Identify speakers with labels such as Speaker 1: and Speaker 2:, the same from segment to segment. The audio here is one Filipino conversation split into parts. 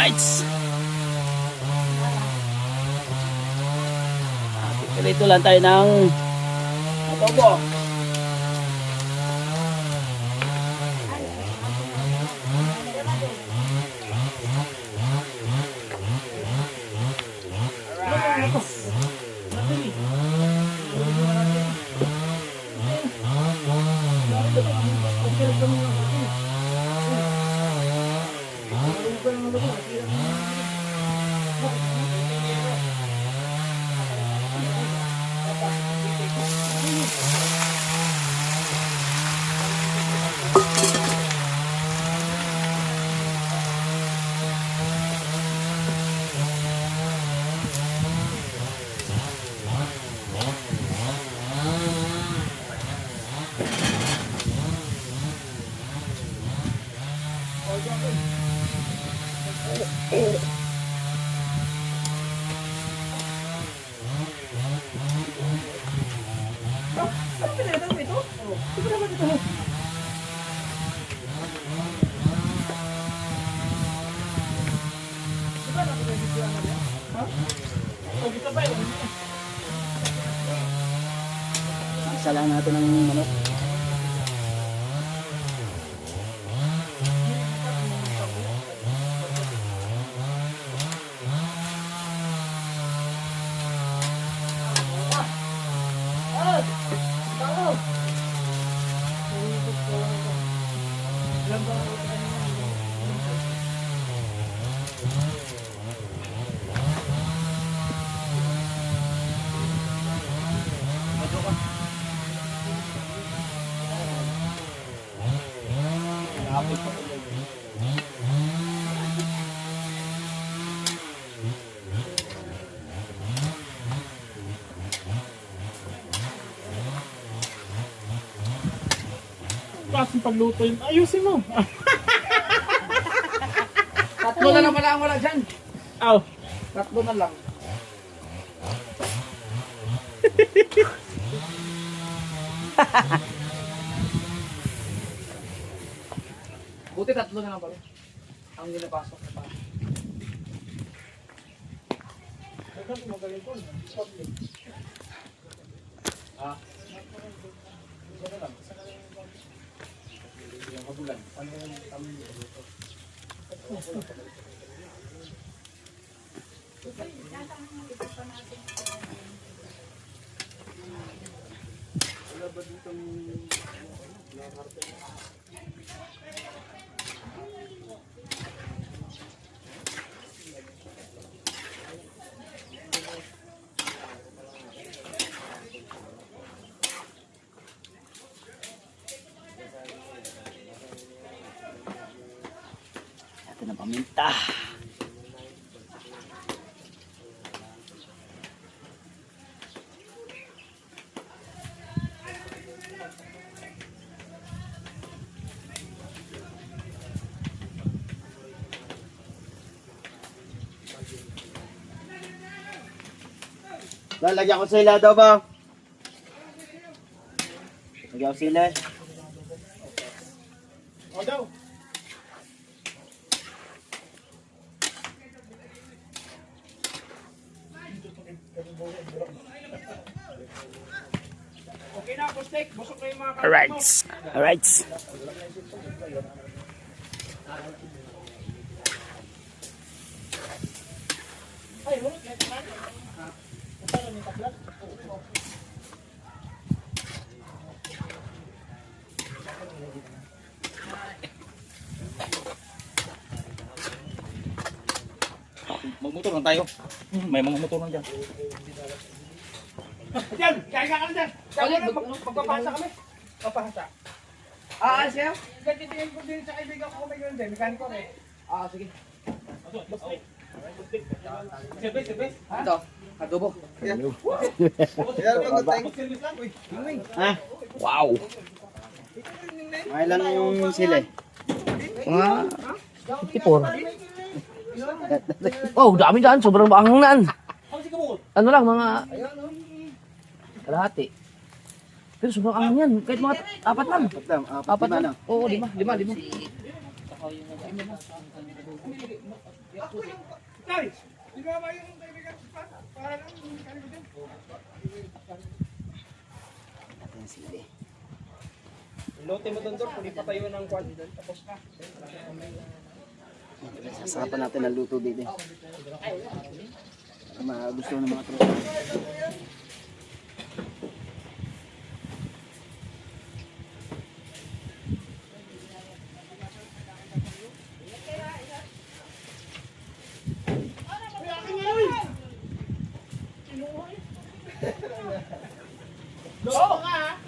Speaker 1: Alright! Dito lang tayo ng adobo. Isa lang natin ng manok.
Speaker 2: Klaseng pagluto yun. Ayusin mo.
Speaker 3: Tatlo na lang pala ang wala dyan.
Speaker 2: Aw.
Speaker 3: Tatlo na lang. Buti tatlo na lang pala. Ang ginapasok na pa.
Speaker 1: Ito na paminta. Lalagyan ko sila adobo. Lagyan ko sila.
Speaker 2: O daw. Okay na ako, steak. Busok na yung mga
Speaker 1: Alright. Alright.
Speaker 2: Ay, wala. Ito na taklat.
Speaker 4: Magmotor lang tayo. May mga motor lang dyan.
Speaker 2: Diyan! Kaya ka dyan! Kaya na, magpapasa kami. Papasa.
Speaker 3: Siya?
Speaker 2: Gantitingin ko din sa kaibigan ko kung may ganun din. Mekaniko eh.
Speaker 3: Sige.
Speaker 2: Sebe.
Speaker 3: Ito, adobo.
Speaker 1: Ha? Wow. May lang yung sila.
Speaker 3: Mga 54. Oh, dami dyan. Sobrang baangan. Ano lang, mga kalahati. Pero sobrang angan yan. Kahit mga apat lang. Apat lang. Oo, lima.
Speaker 2: Tay, di ba ba yung kaibigan ko pa? Para lang yung kaibigan ko.
Speaker 1: Natin yung sili.
Speaker 2: Lote mo doon doon, kung di pa tayo ng kwan. Tapos na.
Speaker 1: Sasarapan natin ang luto dito. Para magustuhan ng mga tropa.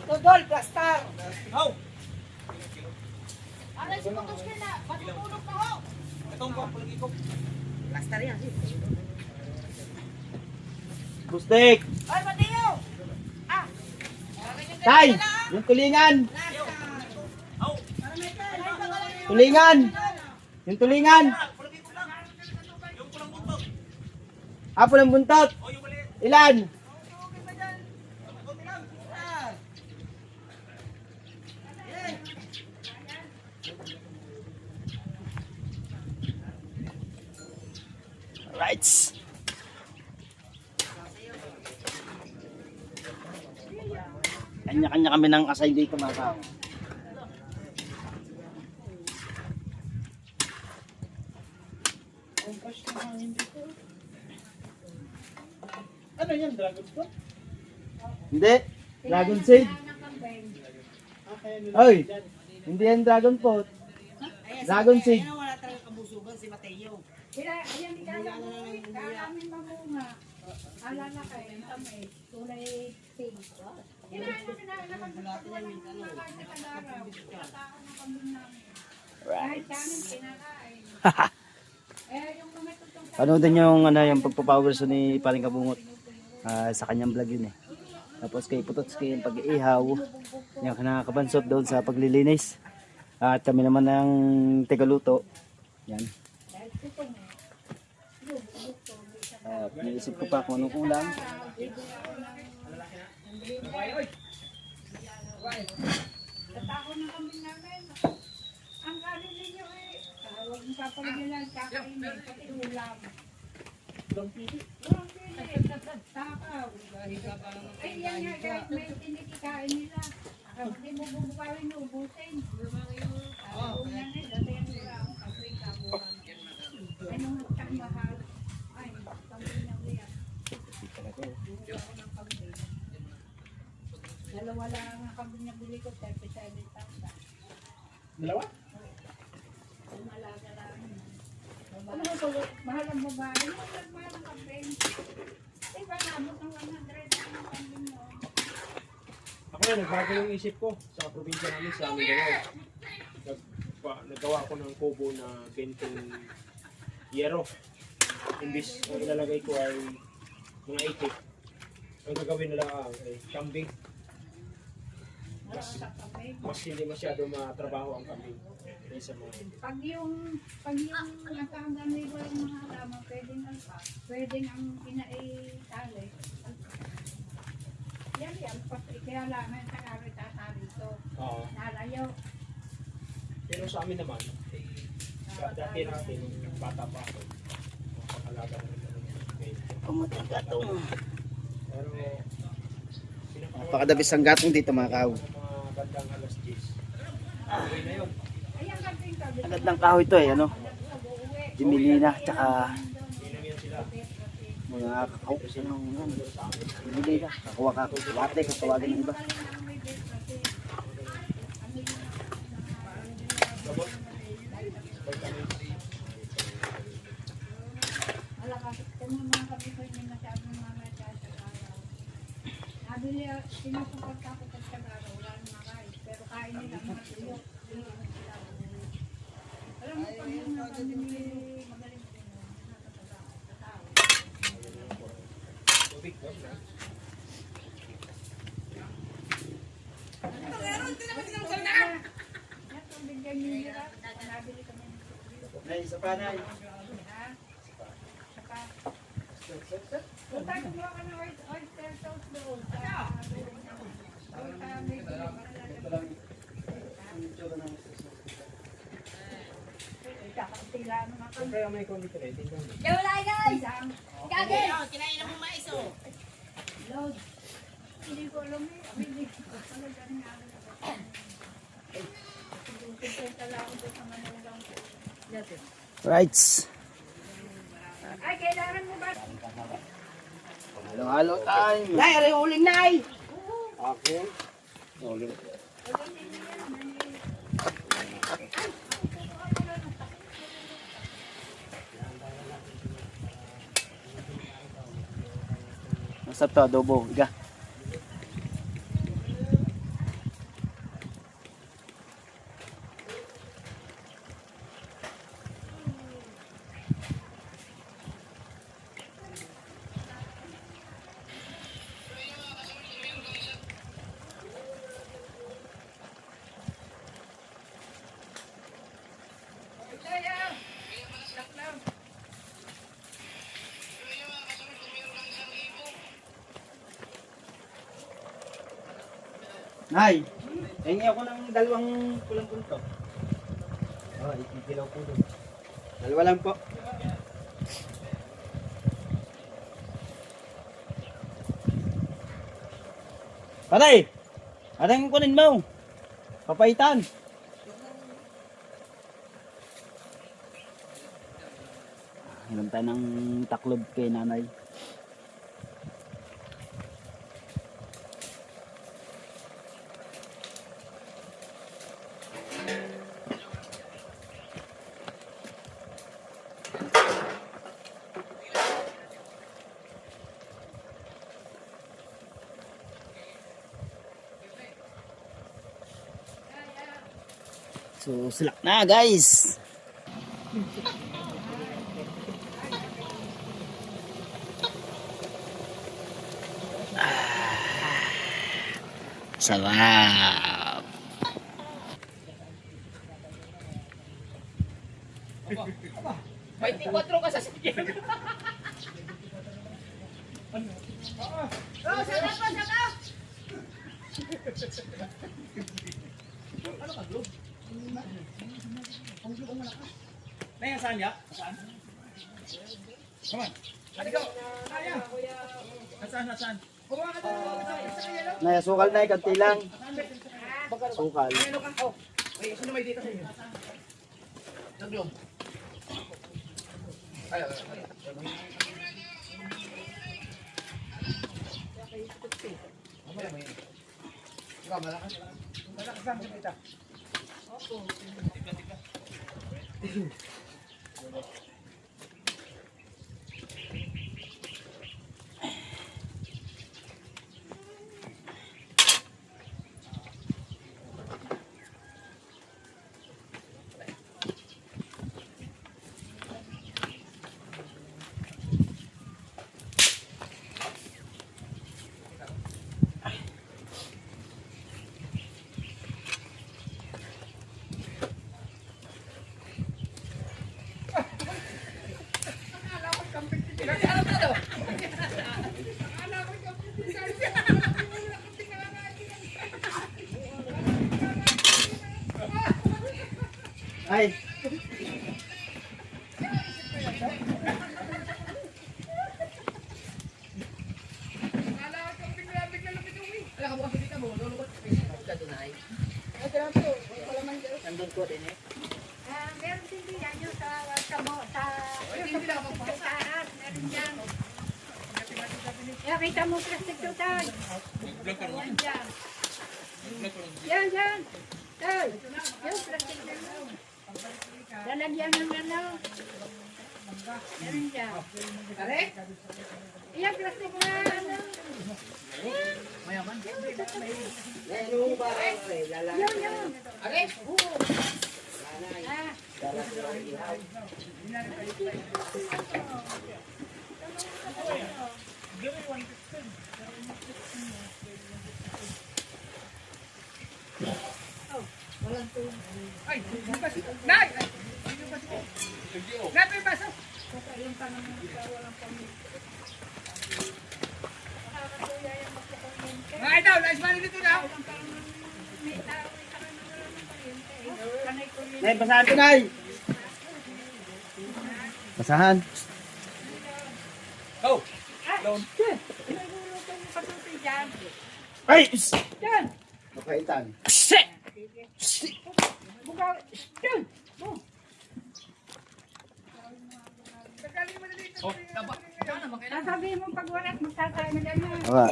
Speaker 5: Dodol, plastar.
Speaker 2: How?
Speaker 5: Ano si putos ka na? Matutulog na ho.
Speaker 2: Itong kwan, palagi ko.
Speaker 5: Plastar yan.
Speaker 1: Bustik!
Speaker 5: Ay, Mateo!
Speaker 1: Tay! Yung tulingan! Tulingan! Yung tulingan! Apo ng buntot! Ilan? Right. Kanya-kanya kami ng asay dito mga tao.
Speaker 2: Ano yan, dragon fruit?
Speaker 1: Hindi. Dragon seed. Oy. Hindi yan dragon fruit. Dragon seed.
Speaker 5: Ayan, wala talaga kabusugan si Mateo.
Speaker 6: Ayan, kalamin mamunga. Alala kayo, kami, tulay pink. Kailangan namin na nakagulatan ng mga kanya kadaraw. Katakan ng kambing namin. Kahit kanin, kinakain. Yung mga tutong
Speaker 1: Panoodin yung yung pagpapawers ni Paring Kabungot. Sa kanyang vlog yun eh. Tapos kay Putotski yung pag-iihaw. Yung nakakabansot doon sa paglilinis. At kami naman ng tegaluto. Yan.
Speaker 6: dahil tutong eh.
Speaker 1: At naisip ko pa kung anong kulang.
Speaker 6: Tatako ng kambing namin. Ang kanin ninyo eh. Huwag mong papaligilan, kakainin, pati ulam. Walang pili. Takaw. Ay, yan nga guys, may tinikikain nila. Hindi mo bubukawin, ubusin. Una nila, kaya nila ang Afrika. Anong magkamahal? Ay, kambing na ulit. Ako ng kambing. Dalawa lang ang kambing na bili ko, 37,000.
Speaker 2: Dalawa?
Speaker 6: Umalaga lang. Mahal ang babae. Mahal ang kambing. Diba, nabot ng 100 ang kambing mo.
Speaker 2: Ako na, nagbago yung isip ko sa probinsya namin sa Mindanao. Nagawa ko ng kubo na bentong yero. Imbis ang ilalagay ko ay mga itik. Ang gagawin nila ay kambing. Mas hindi masyado matrabaho ang kambing. Kaysa mga
Speaker 6: Pag yung natanggal nila yung mga halaman, pwedeng ang inaitali. Yan, kaya lang sa karoy tatali ito.
Speaker 2: Oo.
Speaker 6: Nalayaw.
Speaker 2: Pero sa amin naman, dati natin, nung bata pa ako, makakalaga namin ng
Speaker 1: Pumatang gatong.
Speaker 2: Pero,
Speaker 1: Napakadabis ang gatong dito mga kaw.
Speaker 2: mga bandang alas 10. Okay na yun.
Speaker 6: Ayan kambing kambing.
Speaker 1: Agad ng kahoy ito eh, ano? Dimilina, tsaka
Speaker 2: Inom yan sila.
Speaker 1: mga kakao. Anong yan? Dimilina. Kakuha ka. Wate, katawagin ng iba.
Speaker 6: Malakas ka ng mga kambing ko hindi masyadong mamaya sa araw. Nabili, sinusupport ako sa araw. Wala nang makain. Pero kain nila mga tuyo. Alam mo pag yung kambing magaling din yun. Sa tao.
Speaker 2: Tubig, wag na.
Speaker 6: Yan, tubig yan yung hirap. Nabili kami ng tubig.
Speaker 1: Nay, isa pa nay.
Speaker 6: Ha? Saka, punta kumuha ka ng oyster sauce doon. kakaunti lang naman kami.
Speaker 2: Kaya may kundi rin.
Speaker 5: Wala guys!
Speaker 6: Isang
Speaker 5: Gagi! Kinain mo mais oh.
Speaker 6: load. Hindi ko alam eh. Hindi ko talaga nga. Kumpenta lang ako sa manugang ko.
Speaker 1: Right.
Speaker 6: Ay, kailangan mo ba?
Speaker 1: Halo-halo time.
Speaker 5: Nay, ari uling nay!
Speaker 1: Okay. Masarap to, adobo. Iga. Nay, hingi ako ng dalawang pulang punto. Oh, ikikilaw po doon. Dalawa lang po. Patay! Anong kunin mo? Papaitan. Hiram tayo ng taklob kay nanay. So, silak na guys. Sarap.
Speaker 3: May 24 ka sa sige.
Speaker 5: Oh, sarap pa, sarap!
Speaker 4: Nay, saan ya? Saan? Come on. Halika. Saan?
Speaker 1: Nay, sukal na ikanti lang. Sukal.
Speaker 3: May sino may dito sa inyo? Naglob. Ay. Malakas lang sa kita.
Speaker 1: Ay.
Speaker 3: Wala ka bukas dito mo, lulubot. Ka doon ay. Nandun ko din eh.
Speaker 6: Meron din yan yung sa taas. Meron dyan. Kita mo plastic to tayo. Yan dyan. Yan. Tay, yung plastic na mo. Lalagyan ng ano. Meron dyan.
Speaker 3: Pare?
Speaker 6: Yan plastic na ano.
Speaker 3: Mayaman.
Speaker 6: Yun.
Speaker 3: Are?
Speaker 6: Ah.
Speaker 3: Ay, yung baso. Nay! Yung baso. Nay, may baso. Mga idol, nice money dito na.
Speaker 1: Nay, basahan ko, Nay. Basahan.
Speaker 4: Oh!
Speaker 6: Nagulutan yung katutoy dyan.
Speaker 1: Ay!
Speaker 6: Dyan.
Speaker 1: Mapaitan.
Speaker 6: Bukaw. Dyan. Oh. Tagalin mo na dito. Sasabihin mo pag wala, magtatay na dyan na.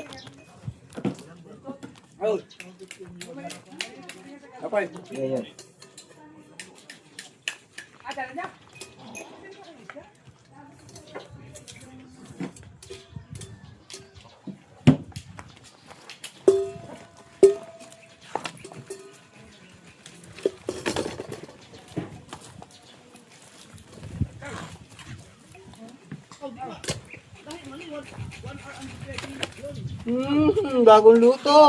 Speaker 1: Aba. Ayan.
Speaker 6: Ah, talaga?
Speaker 1: Bagong luto.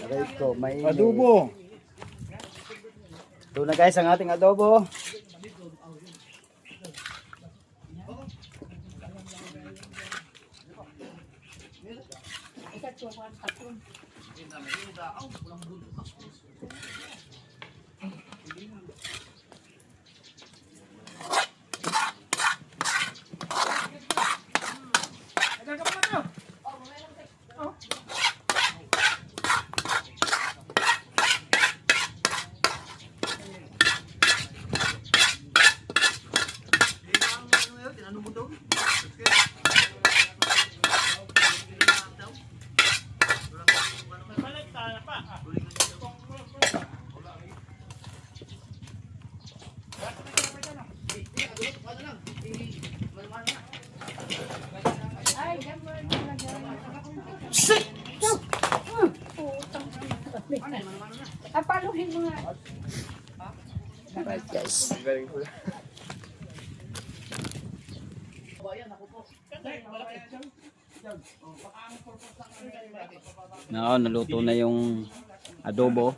Speaker 1: Aray ko, may adobo. Ito na guys ang ating adobo.
Speaker 6: Ay, dyan mo talaga. Paluhin mo nga.
Speaker 1: Alright guys. Naluto na yung adobo.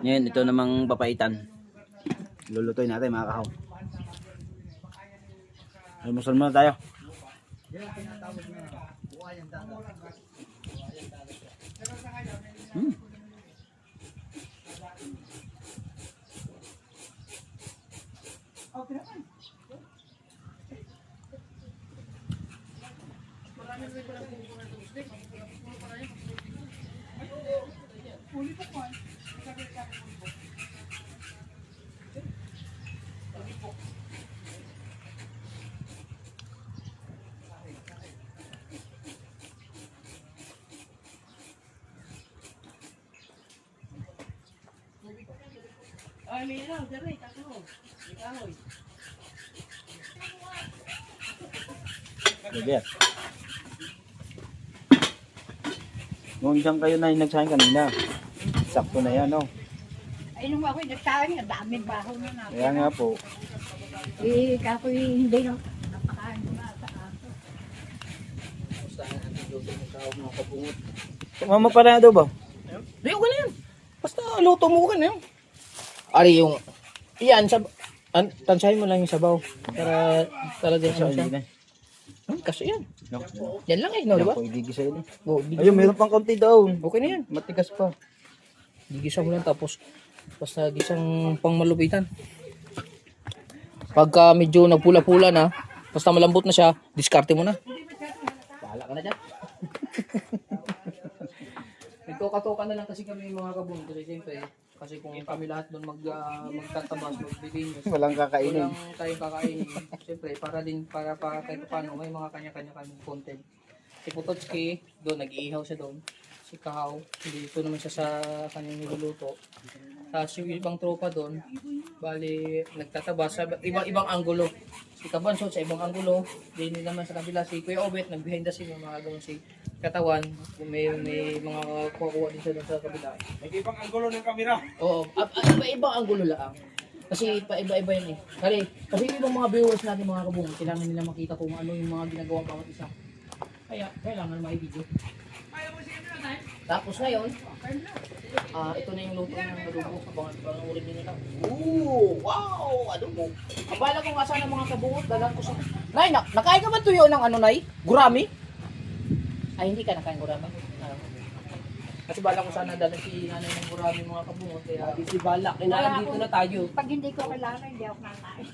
Speaker 1: Ngayon, ito namang papaitan. Lulutuin natin mga kahaw. Almusal muna tayo. Gabi. Kung isang kayo na yung nagsahin kanina, sakto na yan, no?
Speaker 6: Ay, nung ako'y nagsahin, ang daming baho na natin.
Speaker 1: Kaya nga po.
Speaker 6: Eh, kako'y hindi na napakain ko na sa aso.
Speaker 1: Mama pa rin adobo.
Speaker 3: Di, okay na yan. Basta luto mo ka na yun. Ari yung, yan, tansahin mo lang yung sabaw. Para talagang ano siya. Kasi yan.
Speaker 1: No.
Speaker 3: Yan lang eh, no, di ba?
Speaker 1: Ako igigisa yun.
Speaker 3: Oh,
Speaker 1: Ayun, meron pang konti doon.
Speaker 3: okay na yan.
Speaker 1: Matigas pa.
Speaker 3: Gigisa mo lang tapos basta gisang pang malupitan. Pagka medyo nagpula-pula na, basta malambot na siya, diskarte mo na. Bahala ka na dyan. Nagtoka-toka na lang kasi kami mga kabun. Kasi siyempre, kasi kung kami lahat doon magtatabas, magbibinyos,
Speaker 1: Walang kakainin.
Speaker 3: walang tayong kakainin. Siyempre, para kahit paano, may mga kanya-kanya kami content. Si Putotski, doon, nag-iihaw siya doon. Si Kahaw, dito naman siya sa kanyang niluluto. Tapos yung ibang tropa doon, bali, nagtatabas sa ibang anggulo. Si Kabansot sa ibang anggulo, din naman sa kabila si Kuya Obet, nag-behind the scene, yung mga gawin si Katawan, may mga kuha din siya doon sa kabila.
Speaker 2: Nag-ibang anggulo ng kamera.
Speaker 3: Oo, iba-ibang anggulo lang. Kasi iba-iba yun eh. Kasi yung ibang mga viewers natin mga kabung, kailangan nila makita kung ano yung mga ginagawa bawat isa. Kaya, kailangan may video. Tapos ngayon, ito na yung luto ng adobo. Abangan ulit din nila. Ooh, wow, adobo. Ang bala ko nga sana mga kabungot, dalang ko sa... Nay, nakain ka ba tuyo ng ano, Nay? Gurami? Ay, hindi ka nakain gurami. Kasi bala ko sana dala si nanay ng Burami mga kabungot. Kaya si Balak, dito na tayo.
Speaker 6: Pag hindi ko kailangan, hindi ako nakain.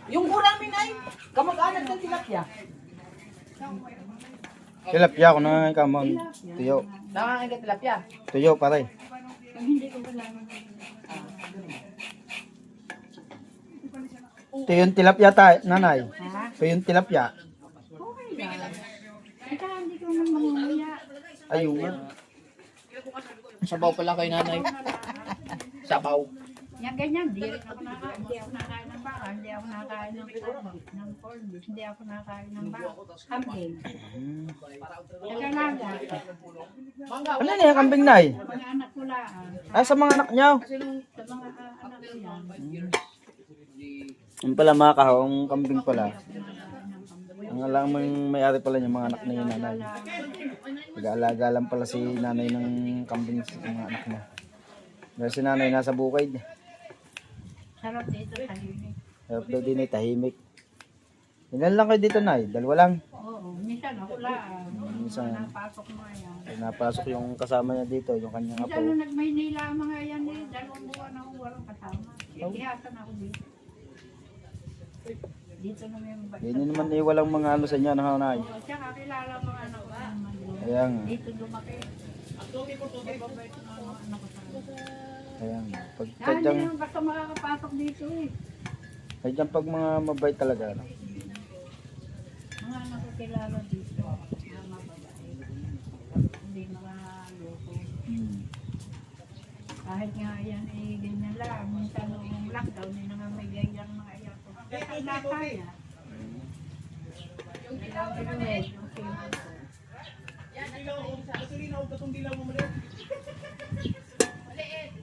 Speaker 3: Yung Burami na kamag-anak ng tilapia.
Speaker 1: Tilapia ko na kamon. Tuyo.
Speaker 3: Nakakain ka tilapia.
Speaker 1: Tuyo pare.
Speaker 6: Pag hindi ko kailangan.
Speaker 1: Tuyo yung tilapia tayo, nanay.
Speaker 6: Ha?
Speaker 1: Tuyo yung tilapia.
Speaker 6: Okay lang. Ika, hindi ko nang mamamaya.
Speaker 1: Ayun nga.
Speaker 3: Sabaw pala kay nanay. Sabaw.
Speaker 6: Yan ganyan, hindi rin ako nakain. Hindi ako nakain ng baka, hindi ako nakain ng corned beef, hindi ako nakain ng baka. Kambing. Nagalaga.
Speaker 1: Ano na yung kambing nay?
Speaker 6: Mga anak ko lang.
Speaker 1: Ah, sa mga anak niyo.
Speaker 6: Sa mga anak ko yan.
Speaker 1: Yung pala mga kahong kambing pala. Ang alam mo yung may-ari pala niya, mga anak na yung nanay. Nag-aalaga lang pala si nanay ng kambing sa mga anak niya. Dahil si nanay nasa bukid.
Speaker 6: Sarap dito, tahimik.
Speaker 1: Sarap daw din ay tahimik. Ilan lang kayo dito nay? Dalawa lang.
Speaker 6: Oo, minsan ako lang.
Speaker 1: Minsan.
Speaker 6: Napasok mo yan.
Speaker 1: Ay, napasok yung kasama niya dito, yung kanyang
Speaker 6: Minsan
Speaker 1: apo.
Speaker 6: nung nag-Maynila ang mga yan eh, 2 buwan ako walang kasama. Ikihasan ako dito. Dito naman yung ba't.
Speaker 1: Hindi naman eh, walang mga ano sa inyo, nanay.
Speaker 6: Tsaka kilala mo anak ko naman yun.
Speaker 1: Kaya nga.
Speaker 6: Dito lumaki. Mababait na mga anak ko sa akin.
Speaker 1: Kaya nga. Pag
Speaker 6: Hindi
Speaker 1: sadyang,
Speaker 6: naman basta makakapasok dito eh.
Speaker 1: sadyang pag mga mabait talaga. No?
Speaker 6: Mga anak ko kilala dito. Mga mababait. Hindi mga loko.
Speaker 1: Hmm.
Speaker 6: Kahit nga yan eh, ganyan lang. Minsan nung lockdown, eh naman may ganyan mga ayak ko. Kaya na kaya.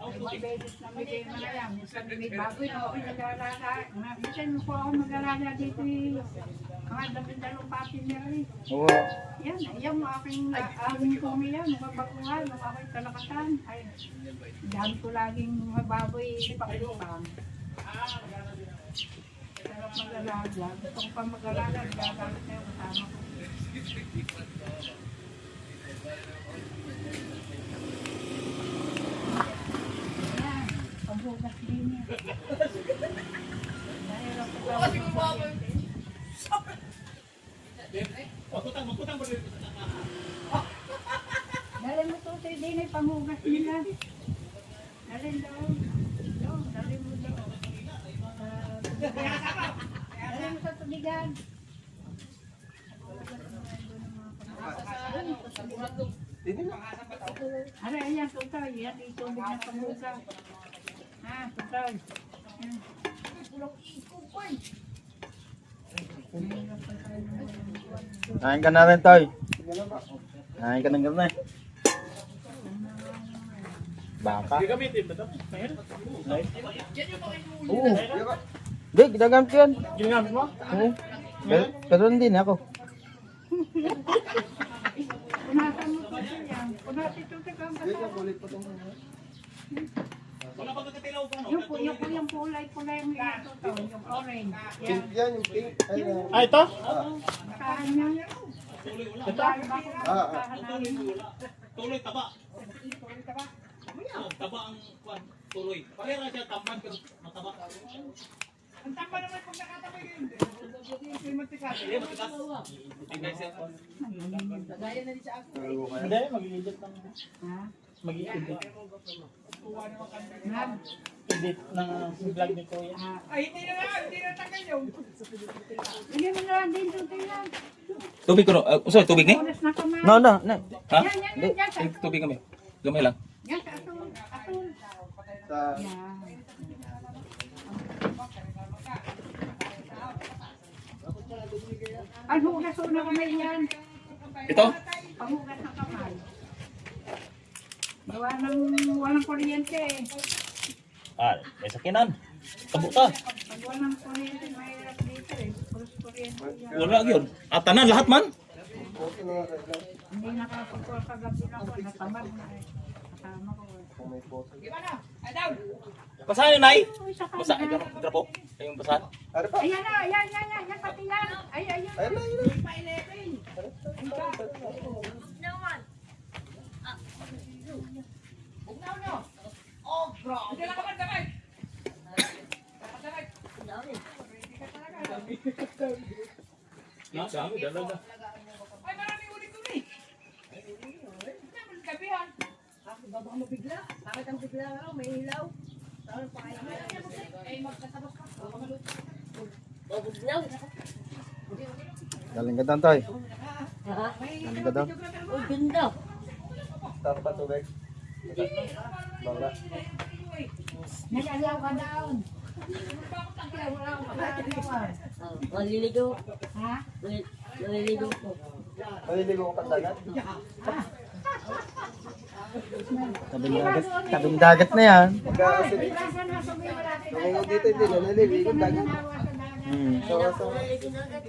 Speaker 6: Okay. May beses na may kayo mga yan. Minsan may baboy na ako nag-alaga. Minsan po ako mag-alaga dito eh. Mga dalawang pati niya rin.
Speaker 1: Oo.
Speaker 6: Yan, yan mo aking kumi yan, mababakuhan, nung ako'y talakatan. Ay, dami ko laging mababoy, pakipang. Sarap mag-alaga. Gusto ko pa mag-alaga, gagamit na yung kasama ko. Yan, pagbugas din yan. Dahil ako gawin ko. Dali mo to, din ay panghugas nila. Dali doon. Doon, dali mo doon. Dali mo sa tubigan. Ara, ayan, tutoy. Yan, itubig na panghugas. Ha, tutoy. Yan.
Speaker 1: Kain ka na rin, Toy. Kain ka ng gano'n eh. Baka?
Speaker 2: Gagamitin ba ito? Mayroon?
Speaker 1: Oo. Hindi, ginagamit ko yan.
Speaker 2: Ginagamit mo?
Speaker 1: Oo. Pero hindi na ako.
Speaker 6: Punasan mo pa yan. Punasan ito sa kampas. Yung kulay yung ito to, yung orange. Yan.
Speaker 2: Ah, ito?
Speaker 6: Saan niya?
Speaker 2: Ito?
Speaker 4: Tuloy taba. Taba ang kwan. Tuloy. Parehara siya tampan pero mataba.
Speaker 6: Ang tamba naman kung nakatabi yun.
Speaker 4: Matigas.
Speaker 2: Hindi, mag-edit lang.
Speaker 6: Ha?
Speaker 2: Mag-edit.
Speaker 6: Ma'am?
Speaker 2: Edit ng vlog ni Kuya.
Speaker 6: Ay, hindi na tagal yun. Hindi mo na lang din tutulan.
Speaker 4: Tubig ko. Sorry, tubig ni?
Speaker 6: Oras na kumain.
Speaker 1: No.
Speaker 4: Ha?
Speaker 6: Yan, sa atul.
Speaker 4: Tubig kami. Gamay lang.
Speaker 6: Yan, sa atul. Atul. Yan. Panghugas ko na kamay yan.
Speaker 4: Ito?
Speaker 6: Panghugas na kamay. Gawa ng walang kuryente eh.
Speaker 4: Ah, may sakinan. Kabuta.
Speaker 6: Pag walang kuryente, mahirap dito eh. Puros kuryente yan.
Speaker 4: Wala yun. At tanan lahat man.
Speaker 6: Hindi nakapagpul kagabi na ako. Natamad na eh. Kasama ko eh.
Speaker 4: Basahan yun, Nay.
Speaker 6: Uy, sa
Speaker 4: Basahan
Speaker 6: kanya.
Speaker 4: yun. Drapo. Ayun, basahan.
Speaker 6: Ayan na, ayan, pati yan. Ayan.
Speaker 2: Dami, dalaga.
Speaker 6: Ay, marami uli-uli. Gabihan.
Speaker 5: Baba mo bigla. Bakit ang bigla nga? May ilaw. Saan pa kayo?
Speaker 6: Ay, magkasabas ka.
Speaker 5: Babuglaw.
Speaker 1: Galing ka doon, Toy.
Speaker 5: Ha?
Speaker 1: Galing ka doon.
Speaker 5: Uy, ganda.
Speaker 1: Tapos pa tubig. Baba.
Speaker 6: Nag-alaw ka down. Kaya wala akong pag-alawan.
Speaker 5: Maliligo.
Speaker 6: Ha?
Speaker 5: Maliligo ko.
Speaker 1: Maliligo ko dagat. Tabing dagat na yan.
Speaker 6: Iwasan na sa mga natin.
Speaker 1: Dito din, naliligo dagat. So,
Speaker 5: Maliligo na agad.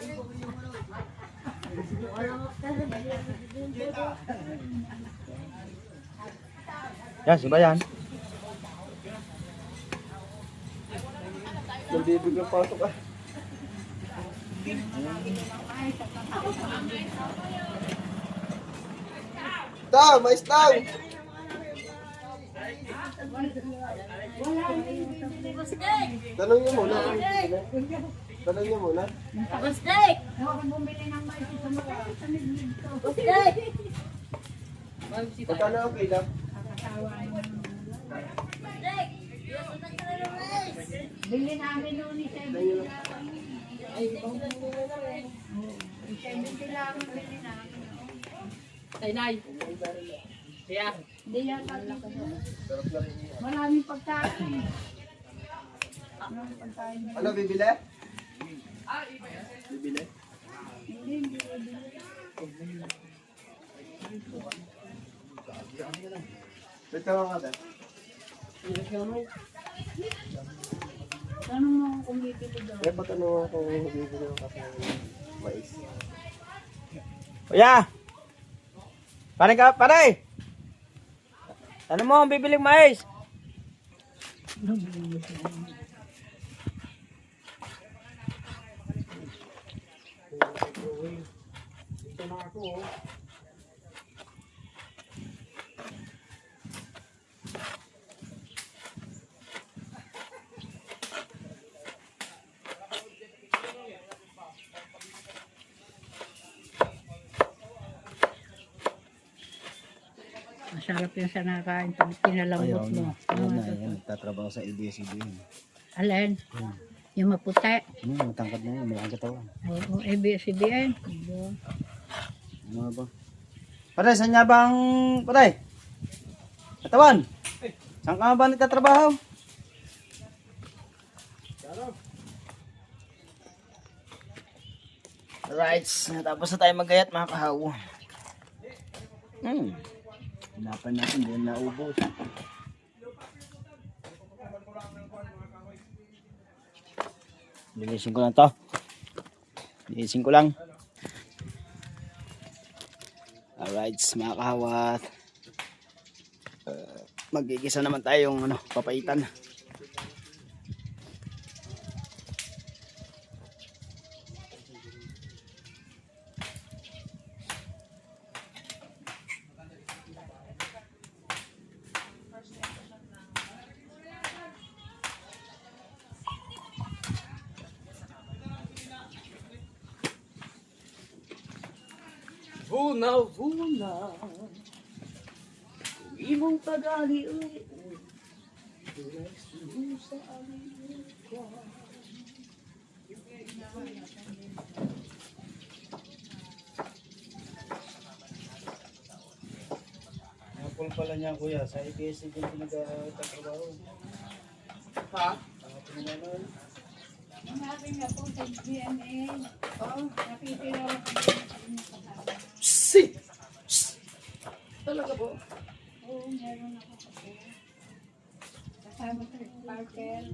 Speaker 1: yan, si Bayan. Nandibig ang pasok ah. Ta, mais daw. Tanong niyo muna. Tanong niyo muna.
Speaker 5: Steak!
Speaker 6: Ako bumili ng mais sa mga sa nilito.
Speaker 5: Steak!
Speaker 1: Magkano ang kilo?
Speaker 5: Steak! Yes, na ka na mais!
Speaker 6: Bili namin noon ni 70 lang.
Speaker 5: Ay, ibang buhay na rin.
Speaker 6: 70 lang ang bili namin.
Speaker 3: Ay, Nay. Kaya,
Speaker 6: Hindi yan tatlo. Maraming pagkain. Maraming pagkain.
Speaker 1: Ano bibili? Bibili?
Speaker 6: Hindi.
Speaker 1: Ito nga ka.
Speaker 6: Tanong mo kung bibili daw.
Speaker 1: Eh, patanong ako kung bibili ko kasi mais. Kuya! Pare ka, pare! Ano mo ang bibiling mais?
Speaker 2: Dito na ako. Oh.
Speaker 6: Masarap yung sa nakain pag pinalambot mo.
Speaker 1: Nagtatrabaho sa ABS-CBN.
Speaker 6: Alin? Yung maputi.
Speaker 1: Matangkad na yun, may ang katawan.
Speaker 6: Oo, ABS-CBN.
Speaker 1: Ano ba? Pare, saan niya bang, pare? Katawan? Saan ka ba nagtatrabaho? Alright, tapos na tayo magayat mga kahaw. Hinapan natin, hindi na naubos. Lilisin ko lang to. Lilisin ko lang. Alright, mga kahawat. Magigisa naman tayong papaitan.
Speaker 3: Vuna, vuna. Imong tagali, uy.
Speaker 1: Apple pala niya kuya, sa ABS din pinagtatrabaho.
Speaker 3: Ha?
Speaker 6: Sinabi niya po sa DNA. Oo, nakikita ko.
Speaker 3: Si! Talaga po?
Speaker 6: Oo, meron ako kasi. Kasama sa Sparkle.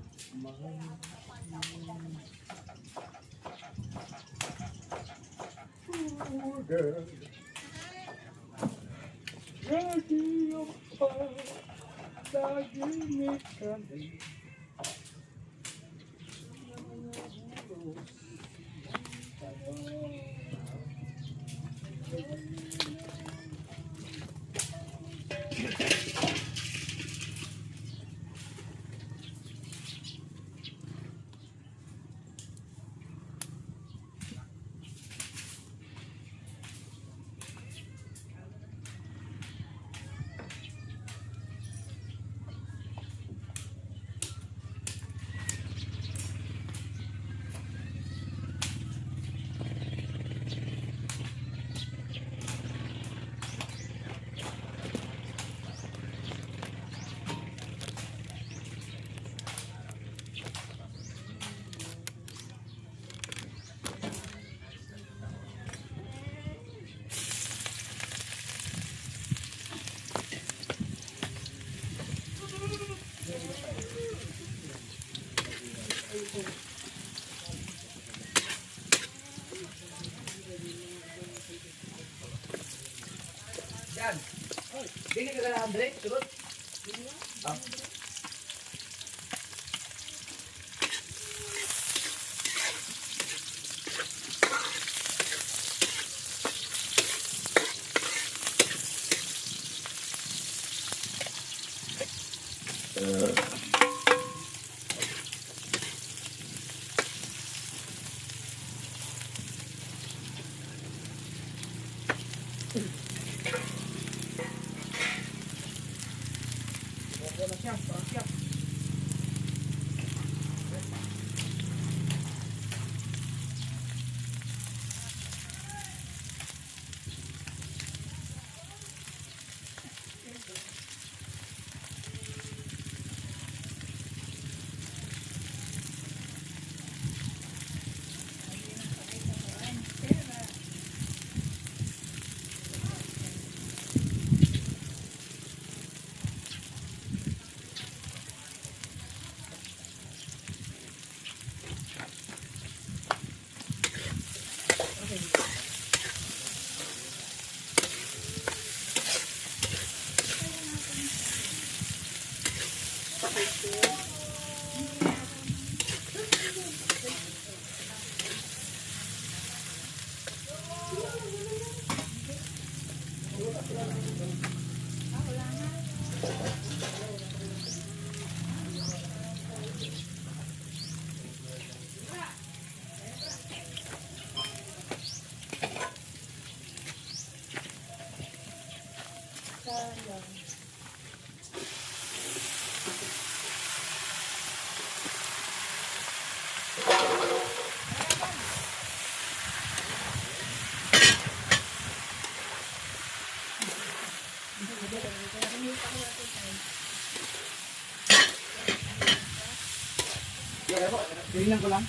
Speaker 1: Tingnan ko lang.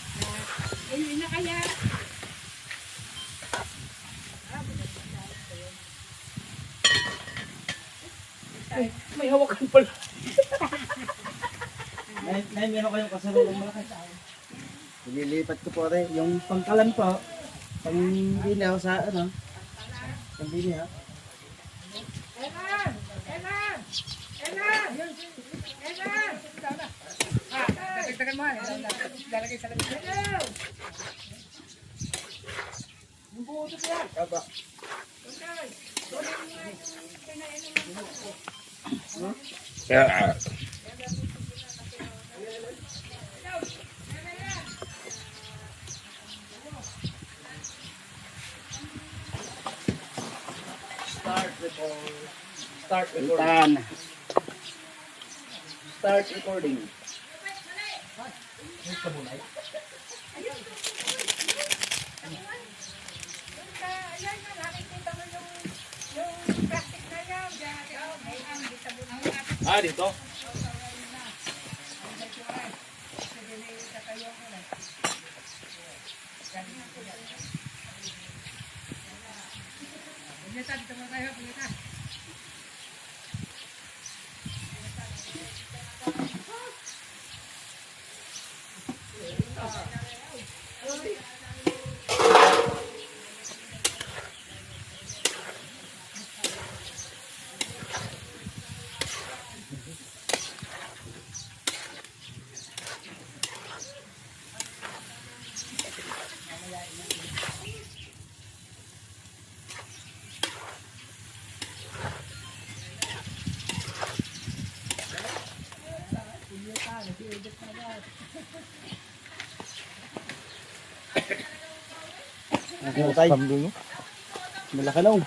Speaker 6: Ayun na kaya.
Speaker 3: May hawakan pala.
Speaker 1: Meron kayong kasalulong malaki. Ililipat ko po rin. Yung pangkalan po, pang-binaw sa ano, pang-binaw.
Speaker 6: Eman! Eman! Eman! Eman!
Speaker 3: Dagdagan mo. Lalagay sa labas.
Speaker 6: Hello!
Speaker 3: Yung buto ko yan.
Speaker 1: Aba.
Speaker 3: Start recording.
Speaker 1: Itan. Start recording.
Speaker 6: Ayan na, nakikita mo yung plastic na yan. Ang bitabon ang
Speaker 4: Ah, dito?
Speaker 1: Nakutay. Malaki lang.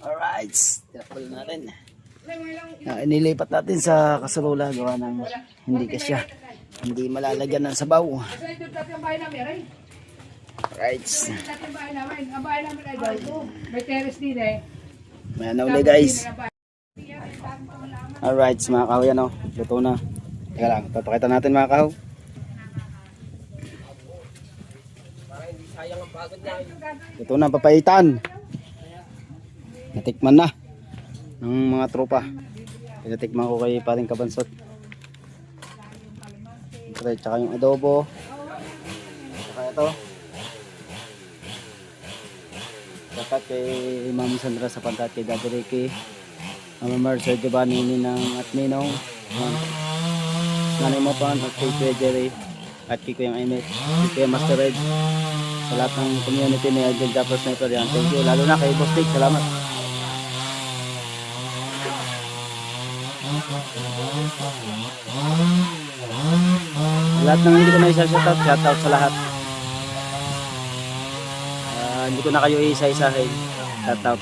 Speaker 1: Alright, tapos natin. Inilipat natin sa kasalula gawa ng hindi kasya. Hindi malalagyan ng sabaw. Alright.
Speaker 6: May terrace din eh.
Speaker 1: May ano ulit guys. Alright mga kahoy, ano, luto na. Teka lang, papakita natin mga kahoy.
Speaker 3: Para hindi sayang ang
Speaker 1: Ito na papaitan. Natikman na ng mga tropa. Pinatikman ko kay paring kabansot. Siyempre, tsaka yung adobo. Tsaka ito. Sapat kay Mami Sandra sa pantat kay Daddy Ricky. Mama Marcel Giovanni Ninang at Ninong. Nanay mo pa at kay Kuya Jerry at kay Kuya Emmett, kay Kuya Master Red, sa lahat ng community ni Agent Dapper Sniper yan. Thank you, lalo na kay Boss Dick, salamat. Lahat ng hindi ko na isa-shoutout, shoutout sa lahat. Hindi ko na kayo isa-isahin, shoutout.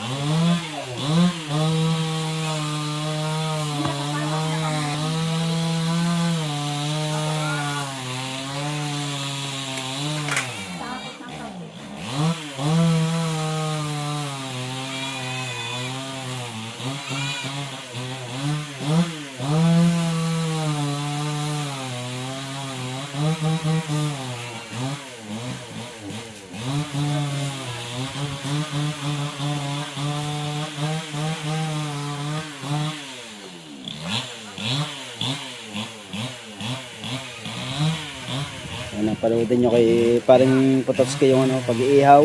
Speaker 1: Napanoodin nyo kay paring Potowski yung pag-iihaw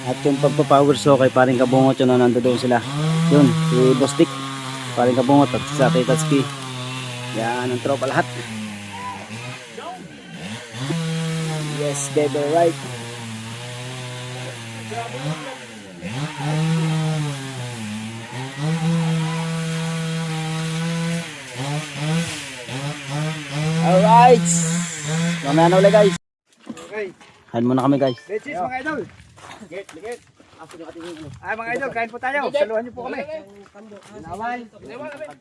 Speaker 1: at yung pagpapower show kay paring Kabungot yun, nando doon sila yun, si Boss Dick, paring Kabungot at sa Titatski. Yan ang tropa lahat. Yes baby, right. Alright. Mamaya na ulit guys.
Speaker 2: Okay.
Speaker 1: Kain muna kami guys.
Speaker 2: Legit mga idol. Ligit. Ay mga idol, kain po tayo. Saluhan niyo po kami. Nawal.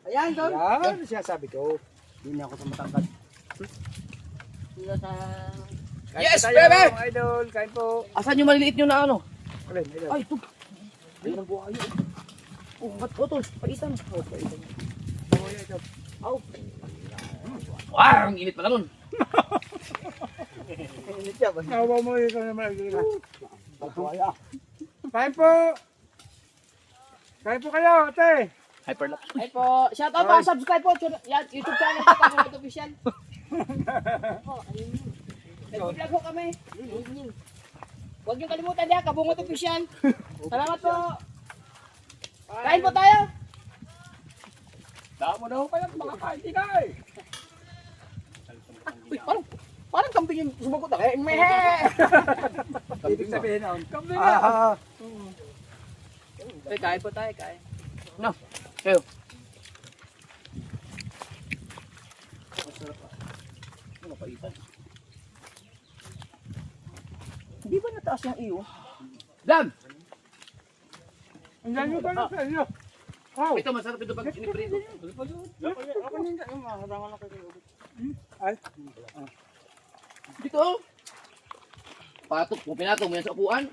Speaker 2: Ayan, Don. Yan, sinasabi ko.
Speaker 1: Hindi na ako sa matangkad.
Speaker 2: Kain
Speaker 3: Yes,
Speaker 2: po tayo,
Speaker 3: baby!
Speaker 2: mga idol, kain po.
Speaker 3: Asan yung maliliit nyo na ano?
Speaker 2: Alin, idol.
Speaker 3: Ay, ito. Ayun ang buhay. Oh, ba't po tol? Paitan. Oh, paitan. Aw. Wow, ang init pala nun.
Speaker 2: Nawaw mo ito naman. Kain po. Kain po kayo, ate.
Speaker 1: Hyperlapse.
Speaker 3: Ay po, shout out po, subscribe po. Yan, YouTube channel po, Kabungot Official. Nag-vlog po kami. Huwag niyo kalimutan niya, Kabungot Official. Salamat po. Kain po tayo.
Speaker 2: Damo na ho kayo, mga kain tingay.
Speaker 3: Uy, parang kambing yung sumagot na kaya. Mehe!
Speaker 2: Ibig sabihin noon. Kambing
Speaker 3: Ay, kain po tayo, kain. No, kayo. Mapaitan. Hindi ba nataas yung iyo? Dam!
Speaker 2: Ang ganyo ka na sa inyo. Wow.
Speaker 3: Ito, masarap ito pag siniprito.
Speaker 2: Ako ninja, yung maharangan na kayo. Ay.
Speaker 3: Dito, oh. Patok, kung pinatong mo yan sa upuan.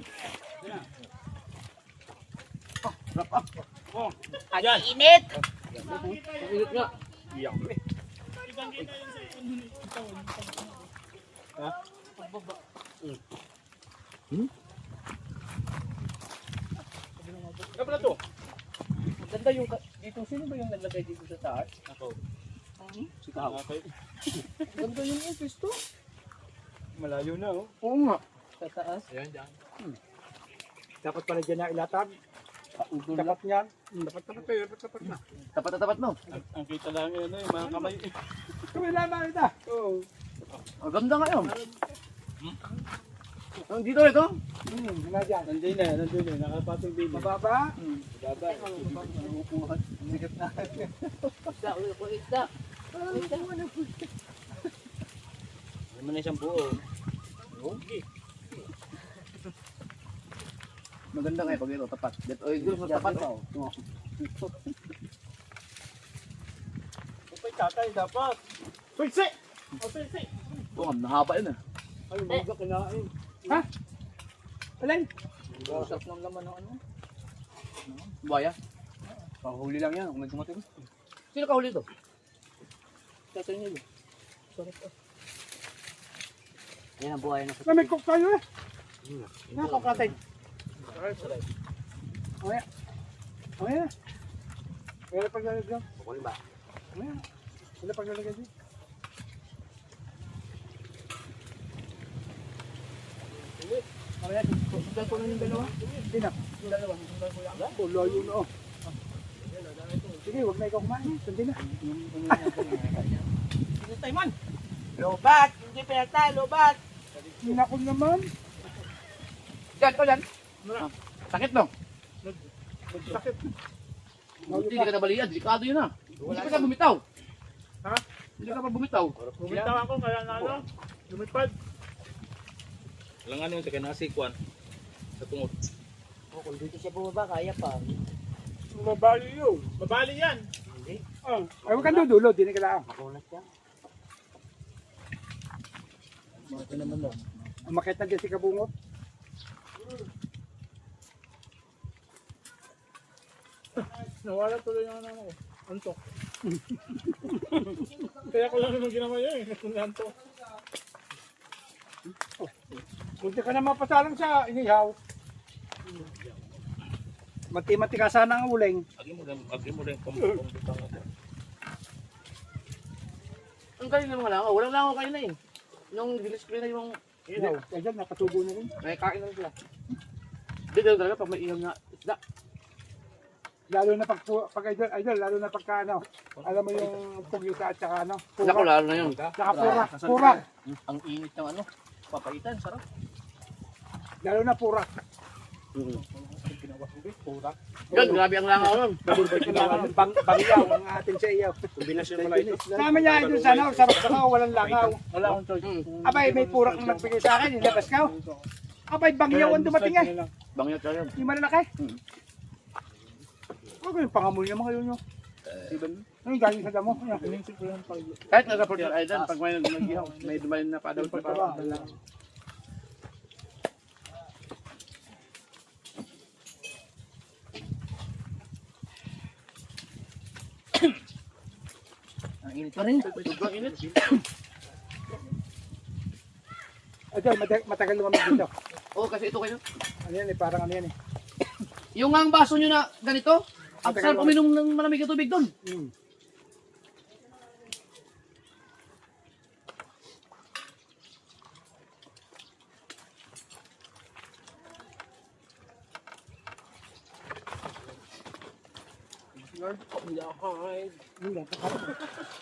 Speaker 3: Oh, wrap up.
Speaker 2: Oh.
Speaker 3: Ang init! Ang init nga.
Speaker 2: Iyak mo eh. Ha? Ano pala to?
Speaker 3: Ganda yung dito. Sino ba yung naglagay dito sa taas?
Speaker 2: Ako.
Speaker 3: Si Kahaw. Ganda yung office to.
Speaker 2: Malayo na oh.
Speaker 3: Oo nga. Sa taas.
Speaker 2: Ayan dyan. Dapat pala dyan na ilatag. Dapat niyan. Dapat na.
Speaker 3: Tapat na tapat mo.
Speaker 2: Ang kita lang yun eh, mga kamay. Kamay lamang ito. Oo.
Speaker 3: Ang ganda ngayon. Ang dito ito?
Speaker 2: Nandun na. Nakapatong din. Mababa? Mababa. Upuhan. Sikat na.
Speaker 3: Isda, ulit ko isda.
Speaker 2: Ano mo na isang buo? Okay.
Speaker 3: Maganda ngayon pag ito, tapat. Dito, dito sa tapat pa.
Speaker 2: Upay tatay dapat. Pwede!
Speaker 3: Oo, nahaba yun eh.
Speaker 2: Ay, mga kinain. Ha? Alay?
Speaker 3: Sarap ng laman ng ano. Buhaya.
Speaker 2: Panghuli lang yan kung may dumating.
Speaker 3: Sino kahuli ito? Sa inyo. Sorry po.
Speaker 1: Yan ang buhay na sa
Speaker 2: May cook tayo eh. Cook natin. Okay. Okay. Kaya paglalagay dyan.
Speaker 1: Kukunin ba?
Speaker 2: Okay. Kaya paglalagay dyan. Kaya, sundan ko lang yung dalawa. Hindi na. Yung dalawa. Oh, layo na oh. Sige, huwag na ikaw kumain. Sundin na.
Speaker 3: Tayo man.
Speaker 5: Lobat! Hindi pinatay, lobat!
Speaker 2: Hinakon naman.
Speaker 3: Yan, ito yan. Sakit no?
Speaker 2: Sakit.
Speaker 3: Hindi ka na balian, delikado yun ah. Hindi ka na bumitaw.
Speaker 2: Ha?
Speaker 3: Hindi ka pa bumitaw.
Speaker 2: Bumitaw ako, kaya na ano. Lumipad.
Speaker 4: Langan yung takanasi kuan. Sa tungod.
Speaker 5: Oh, kung dito siya bumaba, kaya pa.
Speaker 2: Mabali yun. Mabali yan. Hindi. Ay, huwag kang dudulo. Di na kailangan.
Speaker 5: Makunat siya.
Speaker 1: Ito naman daw.
Speaker 2: Umakit na dyan si Kabungot. Nawala tuloy yung ano ko. Antok. Kaya ko lang naman ginawa yun eh. Antok. Kunti ka na mapasalang sa inihaw. Mati-mati ka sana ang uling.
Speaker 4: Agi mo rin pambutang ako.
Speaker 3: Ang galing ng mga langaw. Walang langaw kayo na eh. Nung dinisplay na yung
Speaker 2: Ihaw. Kaya dyan, nakatubo na rin.
Speaker 3: may kain na sila. Hindi daw talaga pag may ihaw na isda.
Speaker 2: Lalo na pag idol, lalo na pagka ano, alam mo yung pugisa at saka ano,
Speaker 3: Naku, lalo na yun.
Speaker 2: saka purak.
Speaker 3: Ang init ng ano, papaitan, sarap.
Speaker 2: Lalo na purak.
Speaker 3: Yun, grabe ang langaw nun.
Speaker 2: Bangyaw ang atin sa iyaw.
Speaker 4: Kombinasyon mo lang ito.
Speaker 2: Sama niya idol sa ano, sarap sa walang langaw.
Speaker 3: Wala akong choice.
Speaker 2: Abay, may purak na nagbigay sa akin, ilabas ka. Abay, bangyaw ang dumating eh.
Speaker 3: Bangyat ka yun.
Speaker 2: Yung malalaki. Ano yung pangamoy niya mga yun nyo? Ano yung galing sa damo?
Speaker 3: Kahit nag-report yung idol, pag may nag-ihaw, may dumalin na pa daw. Ang init pa rin. Sobrang init.
Speaker 2: Idol, matagal lumamig dito.
Speaker 3: Oo, kasi ito kayo.
Speaker 2: Ano yan eh, parang ano yan eh.
Speaker 3: Yung ang baso nyo na ganito, ang sarap uminom ng malamig na tubig doon.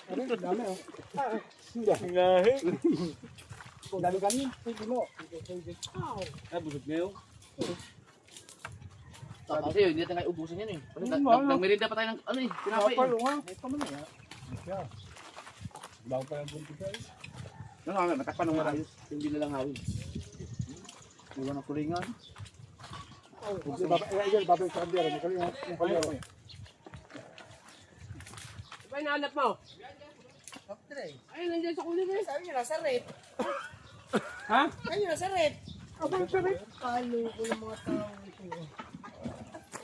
Speaker 2: Ano, dami oh. Dami kanin, hindi mo.
Speaker 4: Busog ngayon.
Speaker 3: Kasi yun, hindi natin kayo ubusin yan eh. Nagmerida pa tayo ng ano eh, pinapay eh.
Speaker 2: Ito mo na yan. Bago pa yung bunti ka eh.
Speaker 3: Ano kami, matakpan ng marayos, hindi na lang hawin.
Speaker 2: Iwan ang kulingan. Babay sa kandero. Yung kandero.
Speaker 5: Diba hinahanap mo? Ayun, nandiyan sa kulit eh. Sabi niya, nasa red.
Speaker 2: Ha?
Speaker 5: Sabi niya, nasa red.
Speaker 2: Abang sabi.
Speaker 5: Kalo ko ng mga tao ito.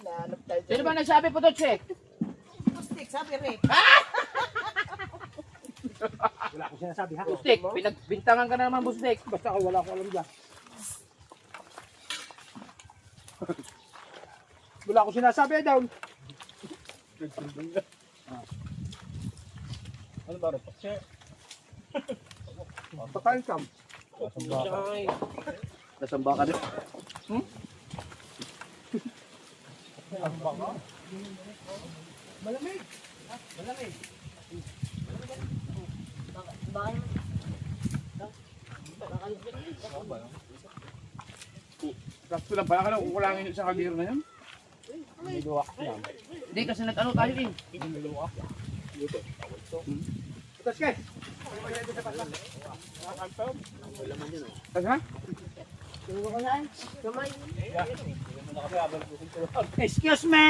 Speaker 5: Hinahanap tayo.
Speaker 3: Sino ba nagsabi po to, Che?
Speaker 5: Stick, sabi red.
Speaker 2: Wala akong sinasabi ha.
Speaker 3: Bustek, pinagbintangan ka na naman, Bustek.
Speaker 2: Basta ako wala akong alam dyan. Wala akong sinasabi down.
Speaker 4: Ano ba rin? Pakse.
Speaker 2: Patayin kam.
Speaker 3: Nasamba ka din.
Speaker 2: Malamig.
Speaker 3: Sakto lang pala ka lang, kukulangin sa kaldero na yan. Hindi kasi nag-ano tayo eh.
Speaker 2: Tapos kay. Ha? Excuse me.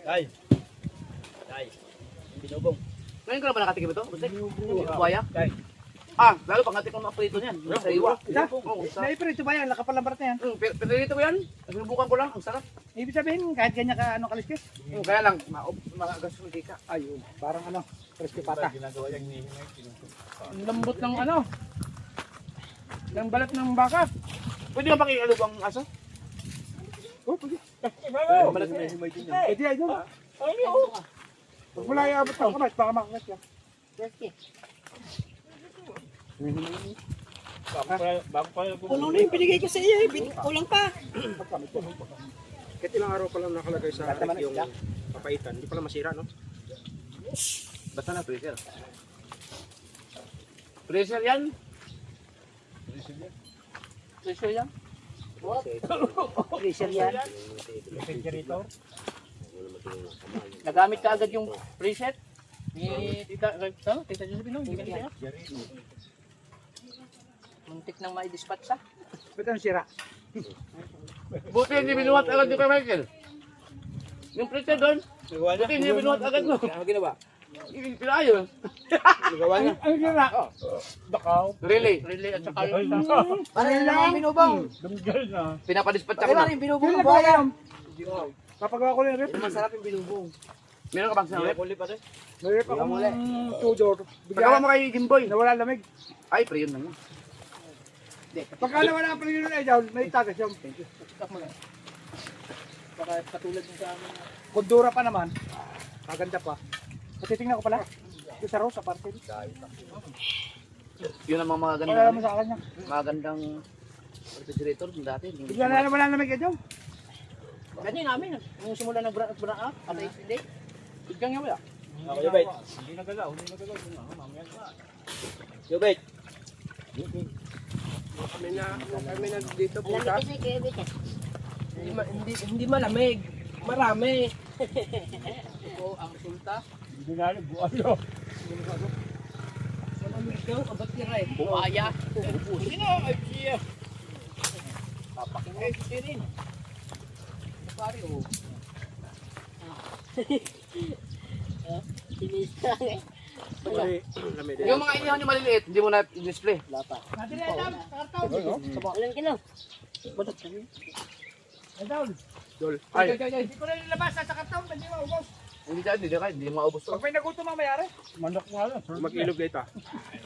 Speaker 1: Ay. Binubong.
Speaker 3: Ngayon ko na ba nakatikim ito? Bustek? Buhaya?
Speaker 4: Lalo pag natin kung maprito niyan. Sa iwa.
Speaker 3: Isa?
Speaker 4: Oo, isa.
Speaker 3: Naiprito ba yan? Nakapalambarat na yan.
Speaker 4: Pero dito ko yan. Sinubukan ko lang. Ang sarap.
Speaker 3: Ibig sabihin, kahit ganyan ka ano kaliskis?
Speaker 4: Kaya lang, maagas mo di ka.
Speaker 3: Ayun, parang ano, crispy pata.
Speaker 4: Ginagawa yung
Speaker 3: Ang lambot ng ano, ng balat ng baka.
Speaker 4: Pwede nga pakialo bang aso?
Speaker 3: Oh, pwede.
Speaker 4: Pwede
Speaker 3: Pwede ay doon. Pag wala yung abot ng kamay, baka makakas yan.
Speaker 4: Bago pa
Speaker 5: Puno na yung binigay ko sa iyo, kulang pa.
Speaker 2: Kahit ilang araw pa lang nakalagay sa rep yung papaitan, hindi pala masira, no?
Speaker 4: Basta na pressure. Pressure yan?
Speaker 3: Pressure yan.
Speaker 5: Pressure yan.
Speaker 3: Nagamit ka agad yung preset. Ni Tita, ano? Tita Josephine, no? Hindi ka niya. Muntik nang ma-dispatch sa. Ba't ang sira?
Speaker 4: Buti hindi binuhat agad yung kay Michael. Yung pressure doon. Buti hindi binuhat agad mo.
Speaker 3: Ano ginawa?
Speaker 4: Pinaayos.
Speaker 3: Ang sira?
Speaker 4: Relay.
Speaker 3: Relay at saka yung
Speaker 5: Ano yun lang ang binubong?
Speaker 4: Pinapadispatch ako
Speaker 5: Ano
Speaker 4: na.
Speaker 5: lang yung binubong ng bayan?
Speaker 3: Papagawa ko lang yung rep.
Speaker 5: Masarap yung binubong.
Speaker 4: Meron ka bang sinarap?
Speaker 3: May rep akong tudor.
Speaker 4: Pagkawa mo kay Jimboy.
Speaker 3: Nawala lamig.
Speaker 4: Ay, pre yun lang yun.
Speaker 3: Pagka nawala ang pagkino na down, may tagas yung. Stop mo lang. Baka katulad ng sa amin. Kondura pa naman. Maganda pa. Kasi tingnan ko pala. Yung sa Rose, sa parcel.
Speaker 4: Yun ang mga
Speaker 3: Wala
Speaker 4: magandang,
Speaker 3: naman sa kanya.
Speaker 4: magandang refrigerator yung dati.
Speaker 3: Bigla na nawala lamig ka dyan.
Speaker 5: Ganyan namin. Nung simula nag-brown up, patay hindi.
Speaker 3: Biglang nga wala.
Speaker 2: Yubit! Kami na dito punta.
Speaker 5: kasi kayo, Bete.
Speaker 2: Hindi malamig. Marami.
Speaker 3: Ito ang sulta.
Speaker 5: Ikaw, abot ka rin.
Speaker 3: Buaya.
Speaker 5: Papakingay ko rin.
Speaker 3: Pare, oh.
Speaker 5: Sinisa eh.
Speaker 2: Lamig din.
Speaker 4: Yung mga inyo nyo maliliit, hindi mo na i-display.
Speaker 5: Ilan kilo?
Speaker 2: Dol.
Speaker 4: Ay,
Speaker 3: Hindi ko na nilabas sa karton. Hindi maubos.
Speaker 4: hindi maubos to.
Speaker 3: Pag may nagutom ang mayari. Manok nga lang.
Speaker 2: Mag-ilog dito.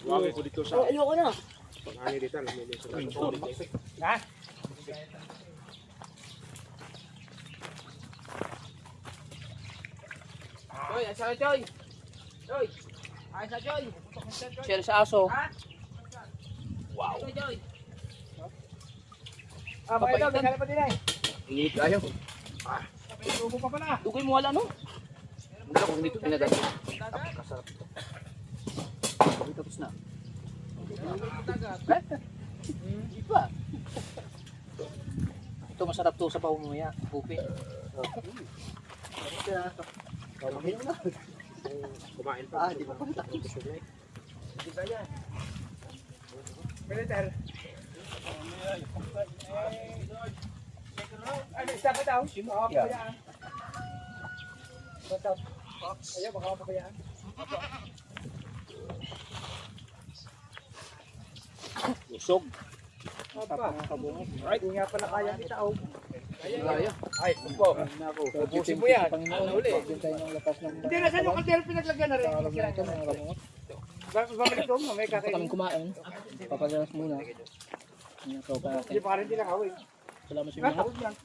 Speaker 2: Wagay ko dito sa
Speaker 5: Oh, ayoko na.
Speaker 2: pag-ani dito. Lamig din sa
Speaker 3: Ha?
Speaker 4: Choy, asa ka Choy? Choy, ay sa Choy.
Speaker 3: Share sa aso.
Speaker 4: Wow.
Speaker 3: Ah, mga ito, nagkala pa din ay.
Speaker 4: Ingit kayo.
Speaker 3: Tubo pa pala.
Speaker 4: Tukoy mo wala no? Wala kung dito pinagat. Kasarap ito. Tapos na.
Speaker 3: Iba. Ito masarap to sa pamumaya. Bupi.
Speaker 2: kumain pa. Di ba?
Speaker 3: Militer. Ay, isa pa daw. Baka pabayaan. Ayaw, baka pabayaan.
Speaker 4: Usog.
Speaker 3: Right. Hindi nga pala kaya kita, oh.
Speaker 4: Kaya.
Speaker 3: Ay, po. Ubusin mo yan. Hindi na saan yung kaldero pinaglagyan na rin. Babalik doon, may kakainin.
Speaker 7: Kaming kumain. Papagalas muna.
Speaker 3: Hindi pa rin tinakawin.
Speaker 7: Salamat sa inyo lahat.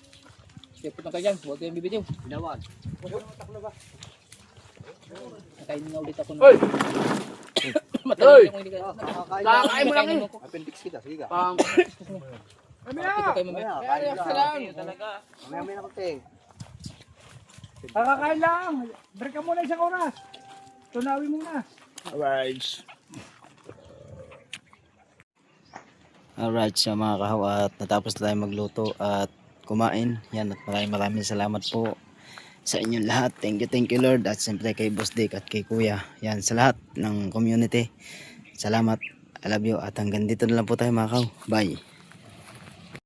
Speaker 7: Step na kayo dyan. Huwag kayong bibitiw.
Speaker 4: Binawag.
Speaker 7: Nakainin na ulit ako.
Speaker 4: Hoy!
Speaker 7: Matagal akong hindi ka.
Speaker 4: Kakain mo lang eh.
Speaker 1: Appendix kita, sige ka.
Speaker 4: Pang.
Speaker 3: Kami
Speaker 7: Ito
Speaker 3: na!
Speaker 7: kayo mamaya.
Speaker 3: Kaya lang.
Speaker 1: Mamaya na konti.
Speaker 3: Kakakain lang. Break ka muna isang oras. Tunawi muna.
Speaker 1: Alright, so mga kahaw, at natapos na tayo magluto at kumain. Yan, at maraming salamat po sa inyong lahat. Thank you Lord. At siyempre kay Boss Dick at kay Kuya. Yan, sa lahat ng community. Salamat. I love you. At hanggang dito na lang po tayo mga kahaw. Bye.